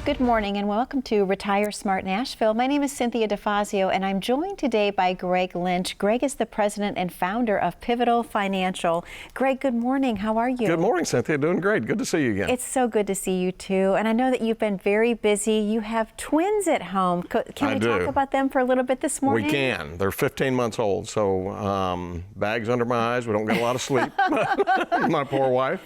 Good morning and welcome to Retire Smart Nashville. My name is Cynthia DeFazio and I'm joined today by Greg Lynch. Greg is the president and founder of Pivotal Financial. Greg, good morning. How are you? Good morning, Cynthia. Doing great. Good to see you again. It's so good to see you too. And I know that you've been very busy. You have twins at home. Can we talk about them for a little bit this morning? We can. They're 15 months old, so bags under my eyes. We don't get a lot of sleep. My poor wife.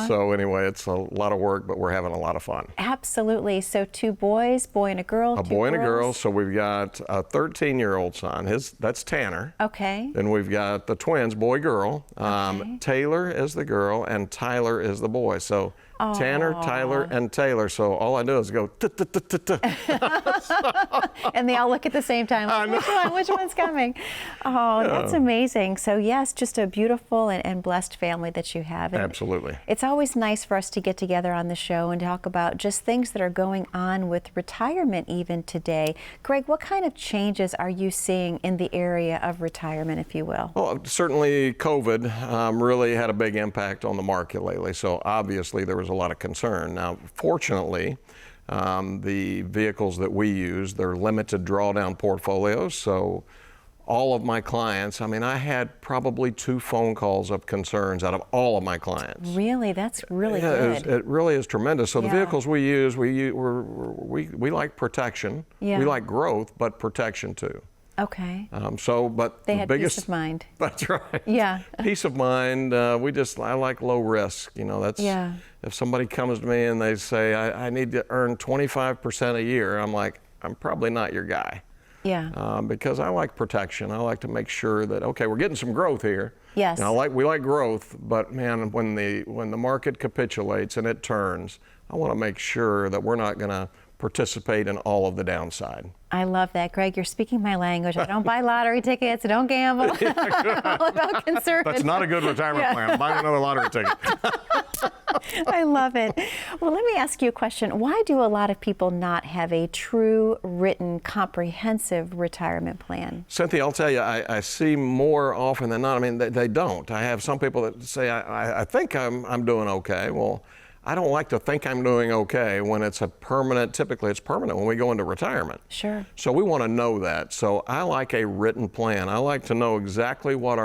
So anyway, it's a lot of work, but we're having a lot of fun. Absolutely. So 2 boys, boy and a girl. A boy and a girl. So we've got a 13-year-old son. That's Tanner. Okay. Then we've got the twins, boy, girl. Okay. Taylor is the girl and Tyler is the boy. So Tanner, Tyler, and Taylor. So all I do is go and they all look at the same time. Like, which one's coming? Oh, that's amazing. So yes, just a beautiful and blessed family that you have. And absolutely. It's always nice for us to get together on the show and talk about just things that are going on with retirement even today. Greg, what kind of changes are you seeing in the area of retirement, if you will? Well, certainly COVID really had a big impact on the market lately. So obviously there was a lot of concern. Now, fortunately, the vehicles that we use, they're limited drawdown portfolios. So all of my clients, I had probably 2 phone calls of concerns out of all of my clients. Really? That's really good. It really is tremendous. So the vehicles we use, we like protection. Yeah. We like growth, but protection too. Okay. But they the had biggest, peace of mind. That's right. Yeah. Peace of mind. I like low risk. If somebody comes to me and they say, I need to earn 25% a year, I'm like, I'm probably not your guy. Yeah. Because I like protection. I like to make sure that, okay, we're getting some growth here. Yes. And we like growth, but man, when the market capitulates and it turns, I want to make sure that we're not going to participate in all of the downside. I love that, Greg. You're speaking my language. I don't buy lottery tickets. I don't gamble. I'm all about conservative. That's not a good retirement plan. Buy another lottery ticket. I love it. Well, let me ask you a question. Why do a lot of people not have a true, written, comprehensive retirement plan? Cynthia, I'll tell you, I see more often than not. They don't. I have some people that say, I think I'm doing okay. Well, I don't like to think I'm doing okay when it's typically it's permanent when we go into retirement. Sure. So we want to know that. So I like a written plan. I like to know exactly what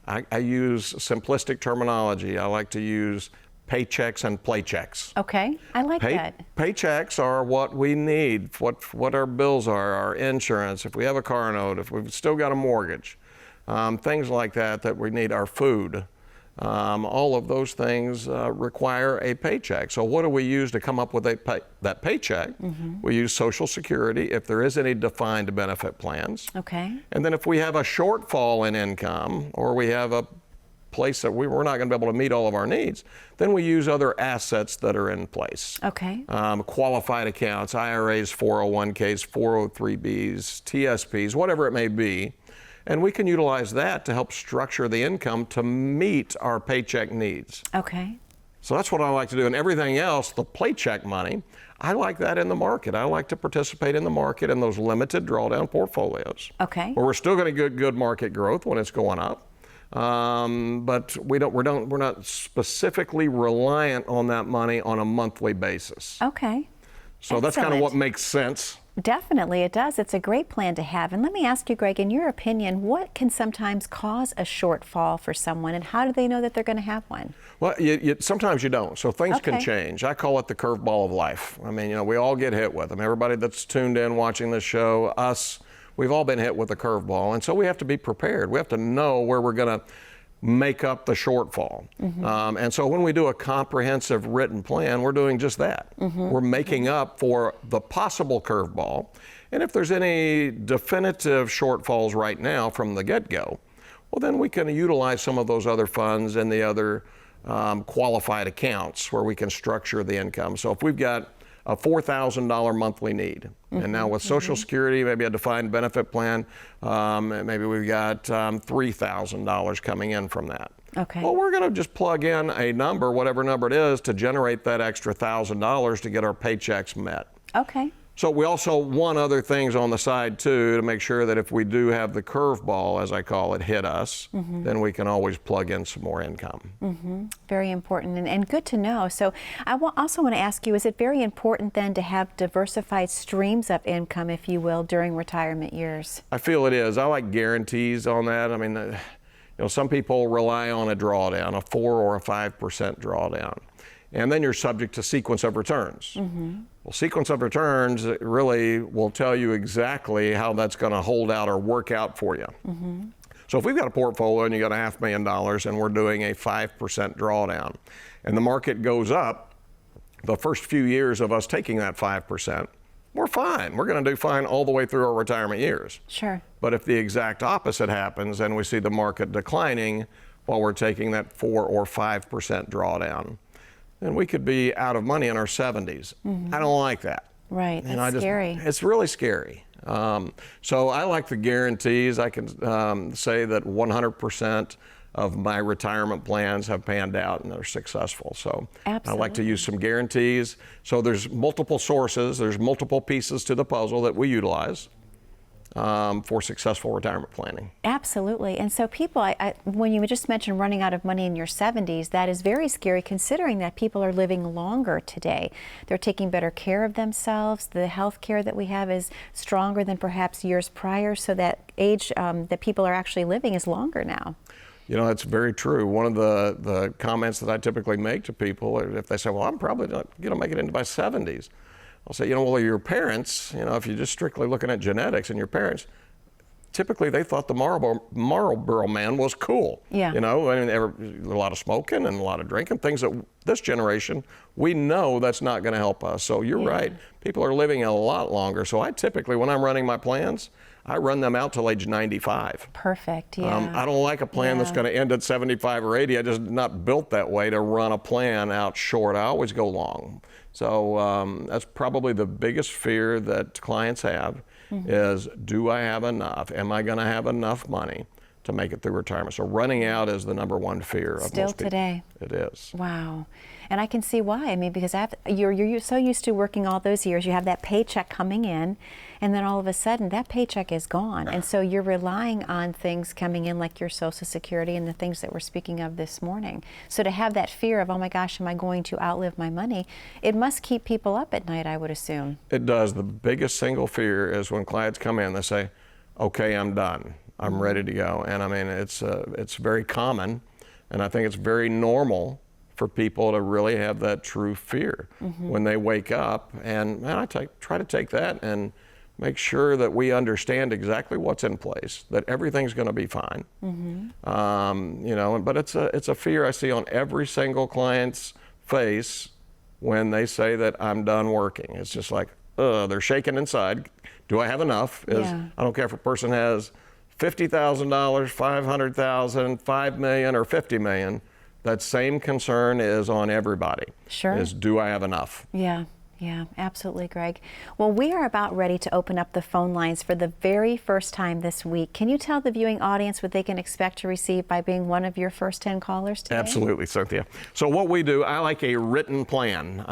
I use simplistic terminology. I like to use paychecks and playchecks. Okay, I like that. Paychecks are what we need, what our bills are, our insurance, if we have a car note, if we've still got a mortgage, things like that we need, our food. All of those things require a paycheck. So what do we use to come up with that paycheck? Mm-hmm. We use Social Security if there is any defined benefit plans. Okay. And then if we have a shortfall in income or we have a place that we're not going to be able to meet all of our needs, then we use other assets that are in place. Okay. Qualified accounts, IRAs, 401ks, 403bs, TSPs, whatever it may be. And we can utilize that to help structure the income to meet our paycheck needs. Okay. So that's what I like to do. And everything else, the paycheck money, I like that in the market. I like to participate in the market in those limited drawdown portfolios. Okay. Where we're still going to get good market growth when it's going up. But we're not specifically reliant on that money on a monthly basis. Okay. So that's kind of what makes sense. Definitely, it does. It's a great plan to have. And let me ask you, Greg, in your opinion, what can sometimes cause a shortfall for someone, and how do they know that they're going to have one? Well, sometimes you don't. So things can change. I call it the curveball of life. We all get hit with them. Everybody that's tuned in watching this show, we've all been hit with a curveball. And so we have to be prepared. We have to know where we're going to make up the shortfall. Mm-hmm. And so when we do a comprehensive written plan, we're doing just that. Mm-hmm. We're making up for the possible curveball. And if there's any definitive shortfalls right now from the get-go, well, then we can utilize some of those other funds and the other qualified accounts where we can structure the income. So if we've got a $4,000 monthly need. Mm-hmm. And now with Social Security, maybe a defined benefit plan, maybe we've got $3,000 coming in from that. Okay. Well, we're going to just plug in a number, whatever number it is, to generate that extra $1,000 to get our paychecks met. Okay. So we also want other things on the side too to make sure that if we do have the curveball, as I call it, hit us, then we can always plug in some more income. Very important and good to know. So I also want to ask you, is it very important then to have diversified streams of income, if you will, during retirement years? I feel it is. I like guarantees on that. I mean, some people rely on a drawdown, a 4 or a 5% drawdown. And then you're subject to sequence of returns. Well, sequence of returns really will tell you exactly how that's going to hold out or work out for you. So if we've got a portfolio and you got $500,000 and we're doing a 5% drawdown and the market goes up, the first few years of us taking that 5%, we're fine. We're going to do fine all the way through our retirement years. Sure. But if the exact opposite happens and we see the market declining while we're taking that 4 or 5% drawdown, then we could be out of money in our 70s. I don't like that. Right, that's scary. It's really scary. So I like the guarantees. I can say that 100% of my retirement plans have panned out and they're successful. So I like to use some guarantees. So there's multiple sources, there's multiple pieces to the puzzle that we utilize for successful retirement planning. Absolutely. And so people, when you just mentioned running out of money in your 70s, that is very scary considering that people are living longer today. They're taking better care of themselves. The health care that we have is stronger than perhaps years prior, so that age that people are actually living is longer now. That's very true. One of the comments that I typically make to people, if they say, well, I'm probably not going to make it into my 70s. I'll say, well, your parents, if you're just strictly looking at genetics, and your parents, typically they thought the Marlboro Man was cool. Yeah. There were a lot of smoking and a lot of drinking, things that this generation, we know that's not going to help us. So you're right. People are living a lot longer. So I typically, when I'm running my plans, I run them out till age 95. Perfect, yeah. I don't like a plan that's going to end at 75 or 80. I just not built that way to run a plan out short. I always go long. So that's probably the biggest fear that clients have is, do I have enough? Am I going to have enough money to make it through retirement? So running out is the number one fear of most people. Still today. It is. Wow. And I can see why. I mean, because you're so used to working all those years, you have that paycheck coming in, and then all of a sudden that paycheck is gone. And so you're relying on things coming in like your Social Security and the things that we're speaking of this morning. So to have that fear of, oh my gosh, am I going to outlive my money? It must keep people up at night, I would assume. It does. The biggest single fear is when clients come in, they say, okay, I'm done. I'm ready to go. And I mean, it's very common, and I think it's very normal for people to really have that true fear when they wake up. And I try to take that and make sure that we understand exactly what's in place, that everything's going to be fine. But it's a fear I see on every single client's face when they say that I'm done working. It's just like, they're shaking inside. Do I have enough? I don't care if a person has $50,000, $500,000, $5 million, or $50 million. That same concern is on everybody. Sure. Is, do I have enough? Yeah, absolutely, Greg. Well, we are about ready to open up the phone lines for the very first time this week. Can you tell the viewing audience what they can expect to receive by being one of your first 10 callers today? Absolutely, Cynthia. So what we do, I like a written plan.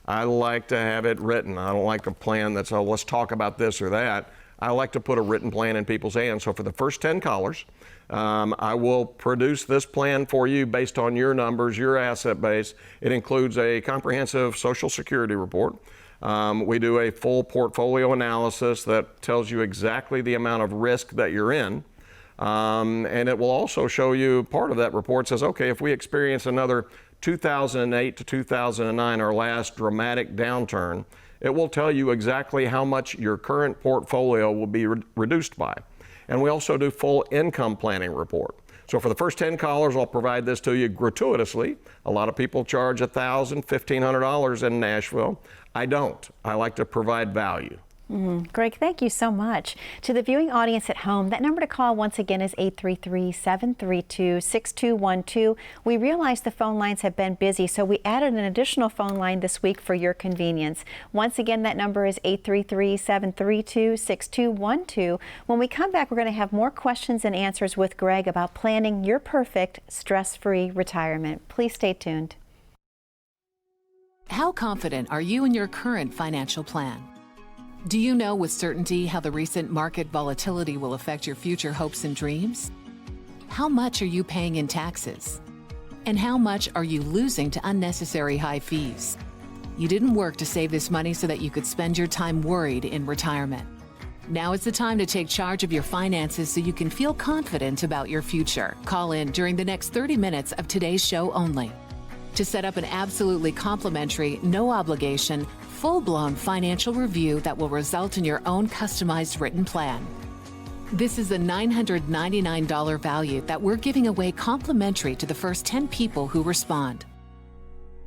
I like to have it written. I don't like a plan that's, let's talk about this or that. I like to put a written plan in people's hands. So for the first 10 callers, I will produce this plan for you based on your numbers, your asset base. It includes a comprehensive Social Security report. We do a full portfolio analysis that tells you exactly the amount of risk that you're in. And it will also show you, part of that report says, okay, if we experience another 2008 to 2009, our last dramatic downturn, it will tell you exactly how much your current portfolio will be reduced by. And we also do full income planning report. So for the first 10 callers, I'll provide this to you gratuitously. A lot of people charge $1,000, $1,500 in Nashville. I don't. I like to provide value. Greg, thank you so much. To the viewing audience at home, that number to call once again is 833-732-6212. We realize the phone lines have been busy, so we added an additional phone line this week for your convenience. Once again, that number is 833-732-6212. When we come back, we're going to have more questions and answers with Greg about planning your perfect stress-free retirement. Please stay tuned. How confident are you in your current financial plan? Do you know with certainty how the recent market volatility will affect your future hopes and dreams? How much are you paying in taxes? And how much are you losing to unnecessary high fees? You didn't work to save this money so that you could spend your time worried in retirement. Now is the time to take charge of your finances so you can feel confident about your future. Call in during the next 30 minutes of today's show only to set up an absolutely complimentary, no obligation, full-blown financial review that will result in your own customized written plan. This is a $999 value that we're giving away complimentary to the first 10 people who respond.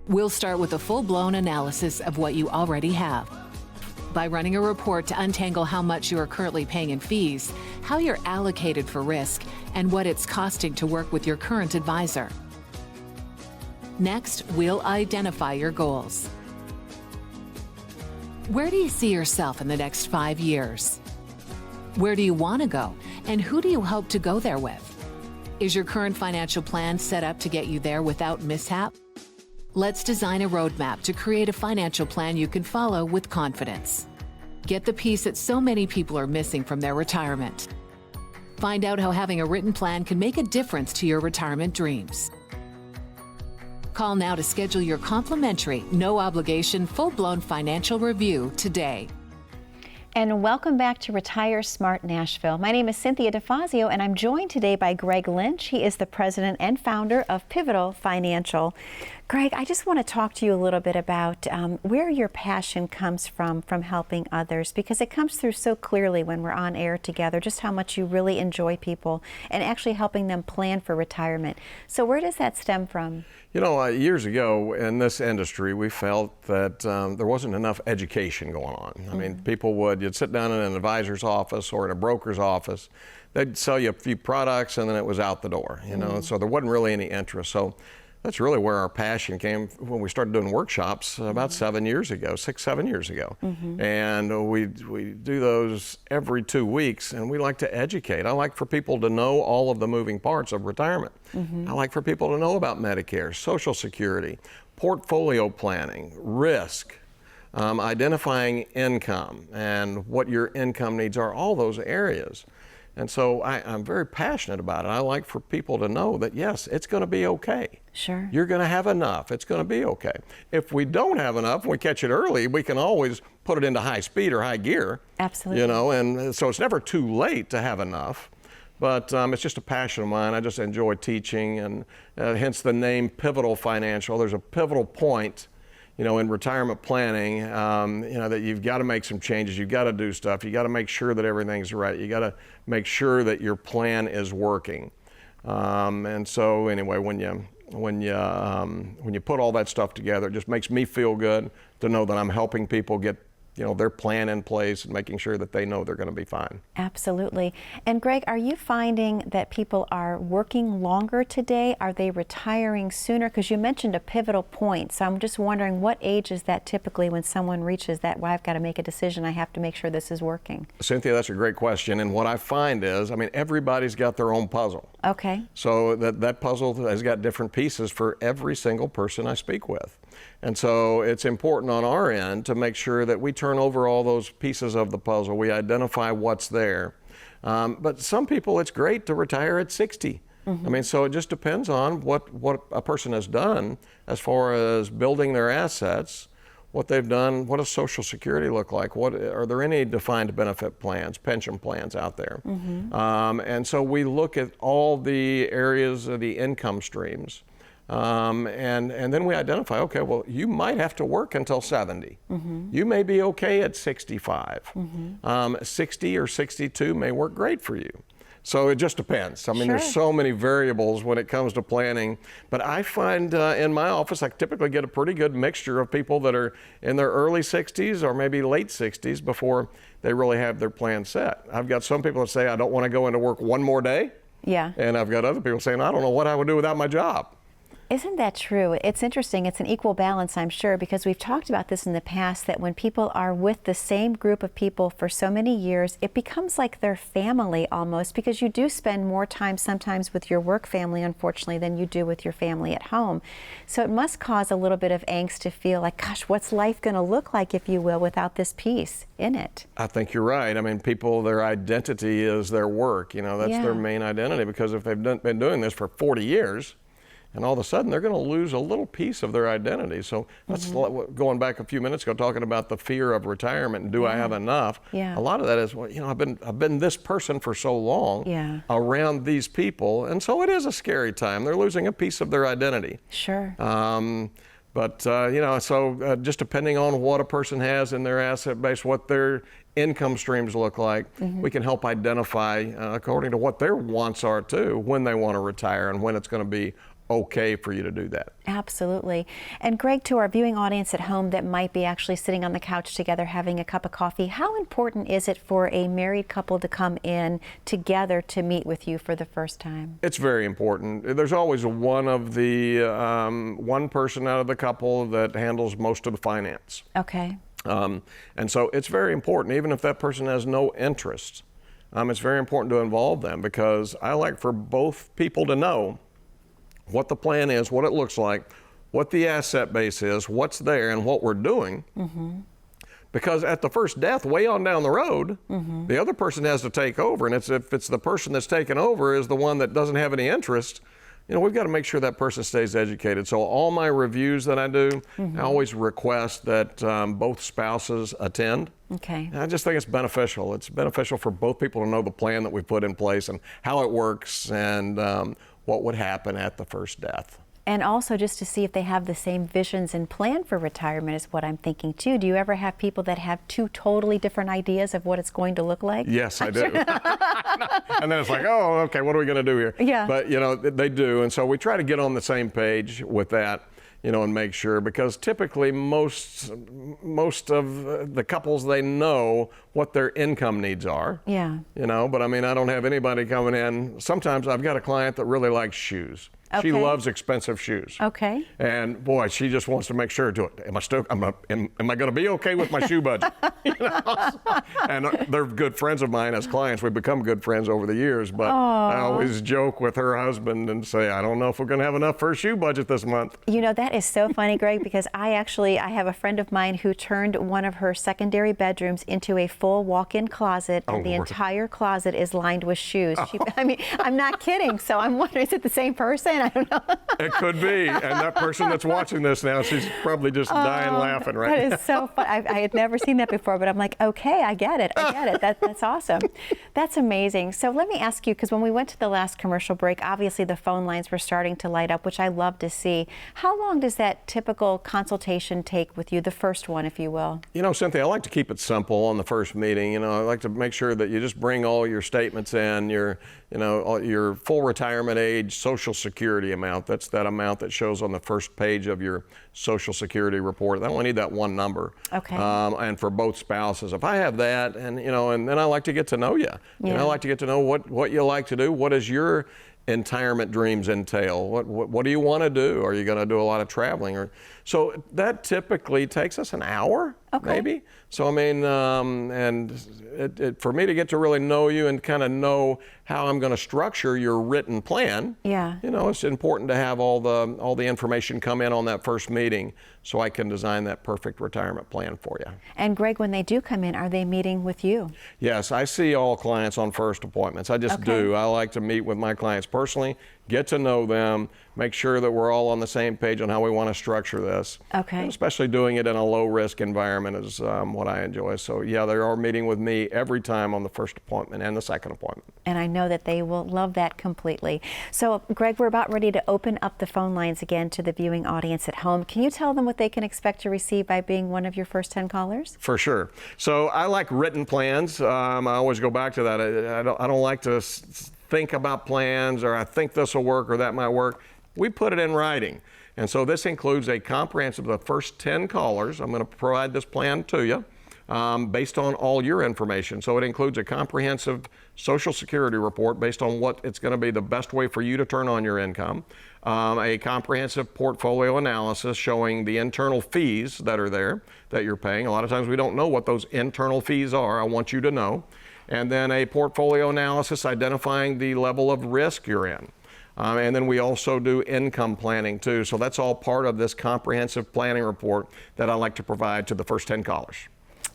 We'll start with a full-blown analysis of what you already have by running a report to untangle how much you are currently paying in fees, how you're allocated for risk, and what it's costing to work with your current advisor. Next, we'll identify your goals. Where do you see yourself in the next 5 years? Where do you want to go, and who do you hope to go there with? Is your current financial plan set up to get you there without mishap? Let's design a roadmap to create a financial plan you can follow with confidence. Get the piece that so many people are missing from their retirement. Find out how having a written plan can make a difference to your retirement dreams. Call now to schedule your complimentary, no obligation, full-blown financial review today. And welcome back to Retire Smart Nashville. My name is Cynthia DeFazio, and I'm joined today by Greg Lynch. He is the president and founder of Pivotal Financial. Greg, I just want to talk to you a little bit about where your passion comes from helping others, because it comes through so clearly when we're on air together, just how much you really enjoy people and actually helping them plan for retirement. So where does that stem from? You know, years ago in this industry, we felt that there wasn't enough education going on. I mean, you'd sit down in an advisor's office or in a broker's office, they'd sell you a few products and then it was out the door, you know, so there wasn't really any interest. So that's really where our passion came when we started doing workshops about 7 years ago, 6-7 years ago. And we do those every 2 weeks, and we like to educate. I like for people to know all of the moving parts of retirement. I like for people to know about Medicare, Social Security, portfolio planning, risk, identifying income and what your income needs are, all those areas. And so I'm very passionate about it. I like for people to know that, yes, it's going to be okay. Sure. You're going to have enough. It's going to be okay. If we don't have enough and we catch it early, we can always put it into high speed or high gear. Absolutely. You know, and so it's never too late to have enough. But it's just a passion of mine. I just enjoy teaching, and hence the name Pivotal Financial. There's a pivotal point, you know, in retirement planning, you know, that you've got to make some changes. You've got to do stuff. You got to make sure that everything's right. You got to make sure that your plan is working. And so anyway, when you put all that stuff together, it just makes me feel good to know that I'm helping people get, you know, their plan in place and making sure that they know they're going to be fine. Absolutely. And Greg, are you finding that people are working longer today? Are they retiring sooner? Because you mentioned a pivotal point. So I'm just wondering, what age is that typically when someone reaches that, well, I've got to make a decision, I have to make sure this is working? Cynthia, that's a great question. And what I find is, I mean, everybody's got their own puzzle. Okay. So that puzzle has got different pieces for every single person I speak with. And so it's important on our end to make sure that we turn over all those pieces of the puzzle. We identify what's there. But some people, it's great to retire at 60. I mean, so it just depends on what a person has done as far as building their assets, what they've done, what does Social Security look like, are there any defined benefit plans, pension plans out there? And so we look at all the areas of the income streams. And then we identify, okay, well, you might have to work until 70. You may be okay at 65. 60 or 62 may work great for you. So it just depends. I mean, Sure. There's so many variables when it comes to planning. But I find in my office, I typically get a pretty good mixture of people that are in their early 60s or maybe late 60s before they really have their plan set. I've got some people that say, I don't want to go into work one more day. Yeah. And I've got other people saying, I don't know what I would do without my job. Isn't that true? It's interesting. It's an equal balance, I'm sure, because we've talked about this in the past, that when people are with the same group of people for so many years, it becomes like their family almost, because you do spend more time sometimes with your work family, unfortunately, than you do with your family at home. So it must cause a little bit of angst to feel like, gosh, what's life going to look like, if you will, without this piece in it? I think you're right. I mean, people, their identity is their work. You know, that's their main identity, because if they've been doing this for 40 years, and all of a sudden they're going to lose a little piece of their identity. So that's going back a few minutes ago, talking about the fear of retirement and do I have enough? Yeah. A lot of that is, well, you know, I've been this person for so long around these people, and so it is a scary time. They're losing a piece of their identity. Sure. But you know, so just depending on what a person has in their asset base, what their income streams look like, we can help identify according to what their wants are too, when they want to retire and when it's going to be okay for you to do that. Absolutely. And Greg, to our viewing audience at home that might be actually sitting on the couch together having a cup of coffee, how important is it for a married couple to come in together to meet with you for the first time? It's very important. There's always one person out of the couple that handles most of the finance. Okay. And so it's very important, even if that person has no interest, it's very important to involve them, because I like for both people to know what the plan is, what it looks like, what the asset base is, what's there, and what we're doing. Because at the first death, way on down the road, the other person has to take over. And if it's the person that's taken over is the one that doesn't have any interest, you know, we've got to make sure that person stays educated. So all my reviews that I do, I always request that both spouses attend. Okay. And I just think it's beneficial. It's beneficial for both people to know the plan that we put in place and how it works, and what would happen at the first death. And also just to see if they have the same visions and plan for retirement is what I'm thinking too. Do you ever have people that have two totally different ideas of what it's going to look like? Yes, I do. And then it's like, oh, okay, what are we going to do here? Yeah. But, you know, they do. And so we try to get on the same page with that, you know, and make sure, because typically most of the couples, they know what their income needs are. Yeah. You know, but I mean, I don't have anybody coming in. Sometimes I've got a client that really likes shoes. Okay. She loves expensive shoes. Okay. And boy, she just wants to make sure to it. Am I going to be okay with my shoe budget? You know? And they're good friends of mine as clients. We've become good friends over the years. But I always joke with her husband and say, I don't know if we're going to have enough for a shoe budget this month. You know, that is so funny, Greg, because I have a friend of mine who turned one of her secondary bedrooms into a full walk-in closet, and the entire closet is lined with shoes. I mean, I'm not kidding. So I'm wondering, is it the same person? I don't know. It could be. And that person that's watching this now, she's probably just dying laughing right now. That is so fun. I had never seen that before, but I'm like, okay, I get it. That's awesome. That's amazing. So let me ask you, because when we went to the last commercial break, obviously the phone lines were starting to light up, which I love to see. How long does that typical consultation take with you, the first one, if you will? You know, Cynthia, I like to keep it simple on the first meeting. You know, I like to make sure that you just bring all your statements in, your full retirement age, Social Security amount. That's that amount that shows on the first page of your Social Security report. I only need that one number. Okay. And for both spouses, if I have that, and then I like to get to know you. You know, I like to get to know what you like to do. What does your retirement dreams entail? What do you want to do? Are you going to do a lot of traveling? So that typically takes us an hour, maybe. So I mean, and for me to get to really know you and kind of know how I'm going to structure your written plan, you know, it's important to have all the information come in on that first meeting, so I can design that perfect retirement plan for you. And Greg, when they do come in, are they meeting with you? Yes, I see all clients on first appointments. I just do. I like to meet with my clients personally, get to know them, make sure that we're all on the same page on how we want to structure this. Okay. And especially doing it in a low-risk environment is what I enjoy. So yeah, they are meeting with me every time on the first appointment and the second appointment. And I know that they will love that completely. So Greg, we're about ready to open up the phone lines again to the viewing audience at home. Can you tell them what they can expect to receive by being one of your first 10 callers? For sure. So I like written plans. I always go back to that. I don't like to think about plans, or I think this will work or that might work. We put it in writing. And so this includes a comprehensive, the first 10 callers, I'm going to provide this plan to you. based on all your information. So it includes a comprehensive Social Security report based on what it's going to be the best way for you to turn on your income, a comprehensive portfolio analysis showing the internal fees that are there that you're paying. A lot of times we don't know what those internal fees are. I want you to know. And then a portfolio analysis identifying the level of risk you're in. And then we also do income planning too. So that's all part of this comprehensive planning report that I like to provide to the first 10 callers.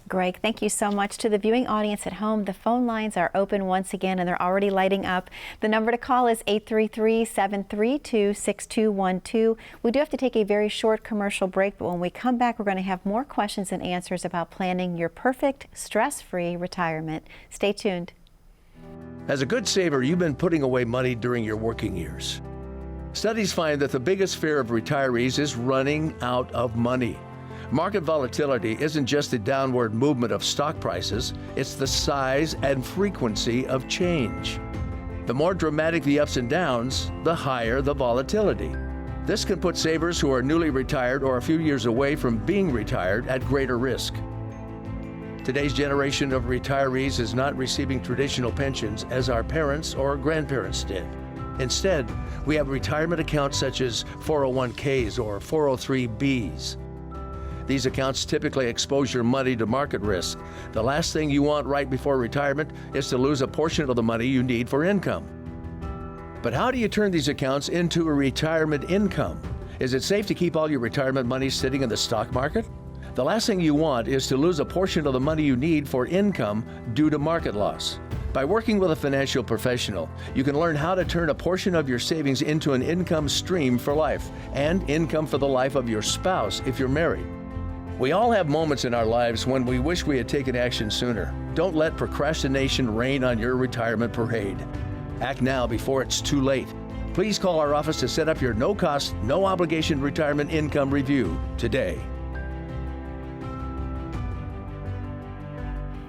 Greg, thank you so much. To the viewing audience at home, the phone lines are open once again, and they're already lighting up. The number to call is 833-732-6212. We do have to take a very short commercial break, but when we come back, we're going to have more questions and answers about planning your perfect stress-free retirement. Stay tuned. As a good saver, you've been putting away money during your working years. Studies find that the biggest fear of retirees is running out of money. Market volatility isn't just the downward movement of stock prices, it's the size and frequency of change. The more dramatic the ups and downs, the higher the volatility. This can put savers who are newly retired or a few years away from being retired at greater risk. Today's generation of retirees is not receiving traditional pensions as our parents or grandparents did. Instead, we have retirement accounts such as 401ks or 403bs. These accounts typically expose your money to market risk. The last thing you want right before retirement is to lose a portion of the money you need for income. But how do you turn these accounts into a retirement income? Is it safe to keep all your retirement money sitting in the stock market? The last thing you want is to lose a portion of the money you need for income due to market loss. By working with a financial professional, you can learn how to turn a portion of your savings into an income stream for life and income for the life of your spouse if you're married. We all have moments in our lives when we wish we had taken action sooner. Don't let procrastination reign on your retirement parade. Act now before it's too late. Please call our office to set up your no-cost, no-obligation retirement income review today.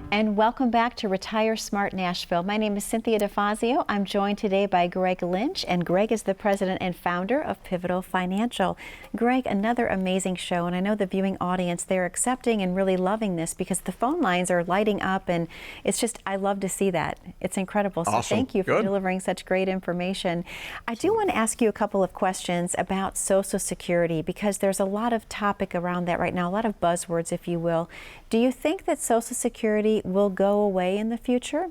And welcome back to Retire Smart Nashville. My name is Cynthia DeFazio. I'm joined today by Greg Lynch, and Greg is the president and founder of Pivotal Financial. Greg, another amazing show, and I know the viewing audience, they're accepting and really loving this because the phone lines are lighting up, and it's just, I love to see that. It's incredible. So awesome. Thank you for Good. delivering such great information. I do want to ask you a couple of questions about Social Security because there's a lot of topic around that right now, a lot of buzzwords, if you will. Do you think that Social Security will go away in the future?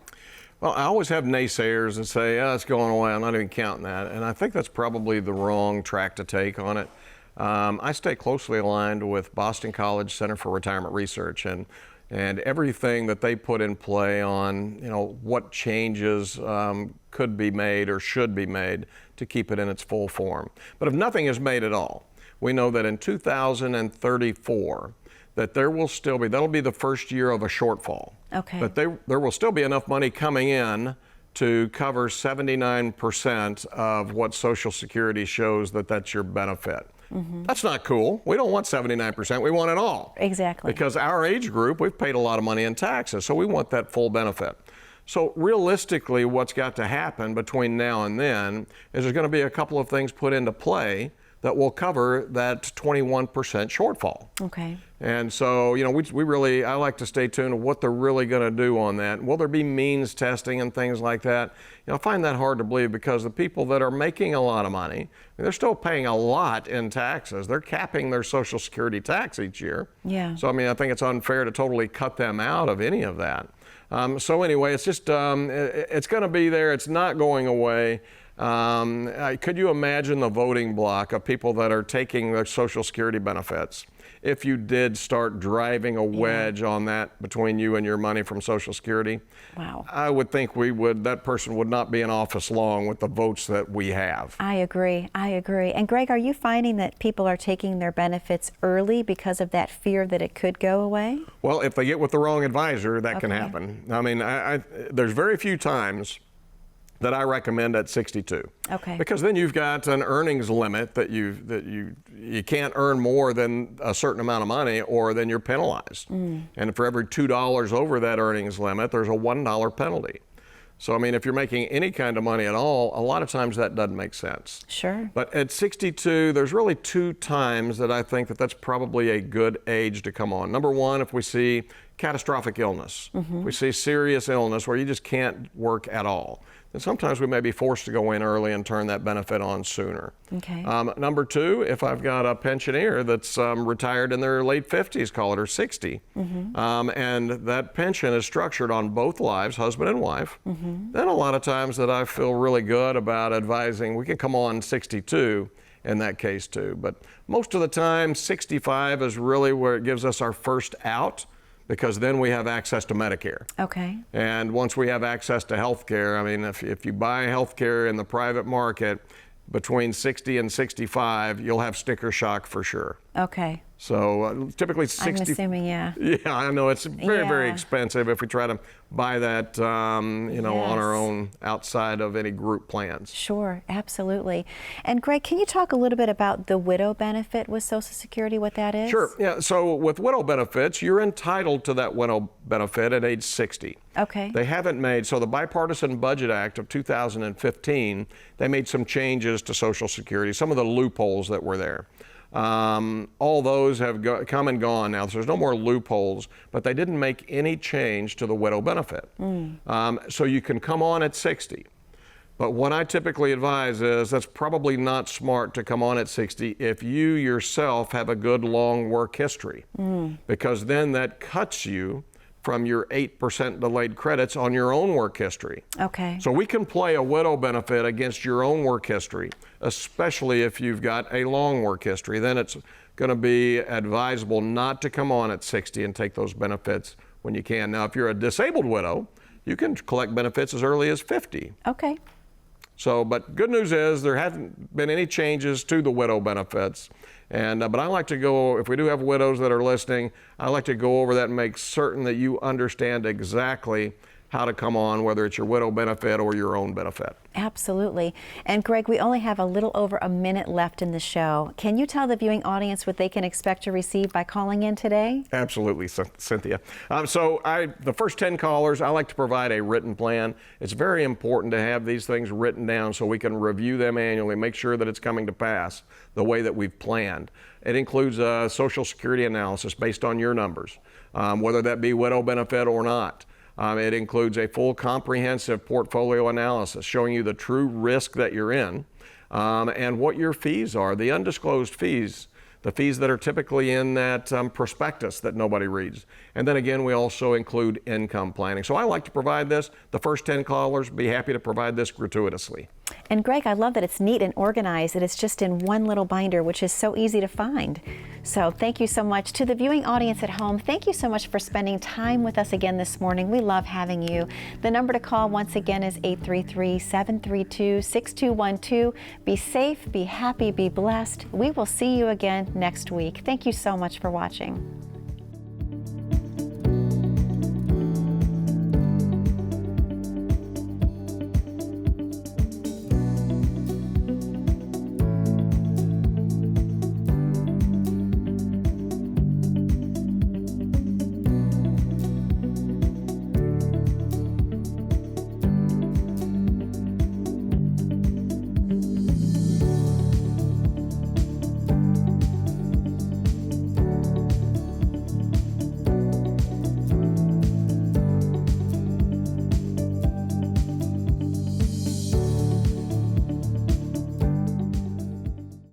Well, I always have naysayers that say, it's going away. I'm not even counting that. And I think that's probably the wrong track to take on it. I stay closely aligned with Boston College Center for Retirement Research and everything that they put in play on, what changes could be made or should be made to keep it in its full form. But if nothing is made at all, we know that in 2034, that there will still be, that'll be the first year of a shortfall. Okay. But there will still be enough money coming in to cover 79% of what Social Security shows that's your benefit. Mm-hmm. That's not cool. We don't want 79%, we want it all. Exactly. Because our age group, we've paid a lot of money in taxes, so we want that full benefit. So realistically, what's got to happen between now and then is there's going to be a couple of things put into play that will cover that 21% shortfall. Okay. And so, we really, I like to stay tuned to what they're really going to do on that. Will there be means testing and things like that? I find that hard to believe because the people that are making a lot of money, they're still paying a lot in taxes. They're capping their Social Security tax each year. Yeah. So, I think it's unfair to totally cut them out of any of that. So anyway, it's just, it's going to be there. It's not going away. Could you imagine the voting block of people that are taking their Social Security benefits if you did start driving a wedge on that between you and your money from Social Security? Wow. I would think that person would not be in office long with the votes that we have. I agree. And Greg, are you finding that people are taking their benefits early because of that fear that it could go away? Well, if they get with the wrong advisor, that can happen. There's very few times that I recommend at 62. Okay. Because then you've got an earnings limit that you can't earn more than a certain amount of money, or then you're penalized. And for every $2 over that earnings limit, there's a $1 penalty. So, I mean, if you're making any kind of money at all, a lot of times that doesn't make sense. Sure. But at 62, there's really 2 times that I think that that's probably a good age to come on. Number one, if we see catastrophic illness, if we see serious illness where you just can't work at all, then sometimes we may be forced to go in early and turn that benefit on sooner. Okay. Number two, if I've got a pensioner that's retired in their late 50s, call it, or 60, and that pension is structured on both lives, husband and wife, then a lot of times that I feel really good about advising, we can come on 62 in that case too. But most of the time, 65 is really where it gives us our first out, because then we have access to Medicare. Okay. And once we have access to health care, I mean, if you buy health care in the private market between 60 and 65, you'll have sticker shock for sure. Okay. So typically 60. I'm assuming, yeah. Yeah, I know it's very, very Yeah. expensive if we try to buy that, on our Yes. own outside of any group plans. Sure, absolutely. And Greg, can you talk a little bit about the widow benefit with Social Security, what that is? Sure. Yeah. So with widow benefits, you're entitled to that widow benefit at age 60. Okay. They haven't made, so the Bipartisan Budget Act of 2015, they made some changes to Social Security, some of the loopholes that were there. All those have come and gone now, so there's no more loopholes, but they didn't make any change to the widow benefit. So you can come on at 60. But what I typically advise is that's probably not smart to come on at 60 if you yourself have a good long work history, because then that cuts you from your 8% delayed credits on your own work history. Okay. So we can play a widow benefit against your own work history, especially if you've got a long work history. Then it's going to be advisable not to come on at 60 and take those benefits when you can. Now, if you're a disabled widow, you can collect benefits as early as 50. Okay. So, but good news is there hasn't been any changes to the widow benefits. And but I like to go, if we do have widows that are listening, I like to go over that and make certain that you understand exactly how to come on, whether it's your widow benefit or your own benefit. Absolutely. And Greg, we only have a little over a minute left in the show. Can you tell the viewing audience what they can expect to receive by calling in today? Absolutely, Cynthia. The first 10 callers, I like to provide a written plan. It's very important to have these things written down so we can review them annually, make sure that it's coming to pass the way that we've planned. It includes a Social Security analysis based on your numbers, whether that be widow benefit or not. It includes a full comprehensive portfolio analysis showing you the true risk that you're in and what your fees are, the undisclosed fees, the fees that are typically in that prospectus that nobody reads. And then again, we also include income planning. So I like to provide this. The first 10 callers, be happy to provide this gratuitously. And Greg, I love that it's neat and organized, that it's just in one little binder, which is so easy to find. So thank you so much. To the viewing audience at home, thank you so much for spending time with us again this morning. We love having you. The number to call once again is 833-732-6212. Be safe, be happy, be blessed. We will see you again next week. Thank you so much for watching.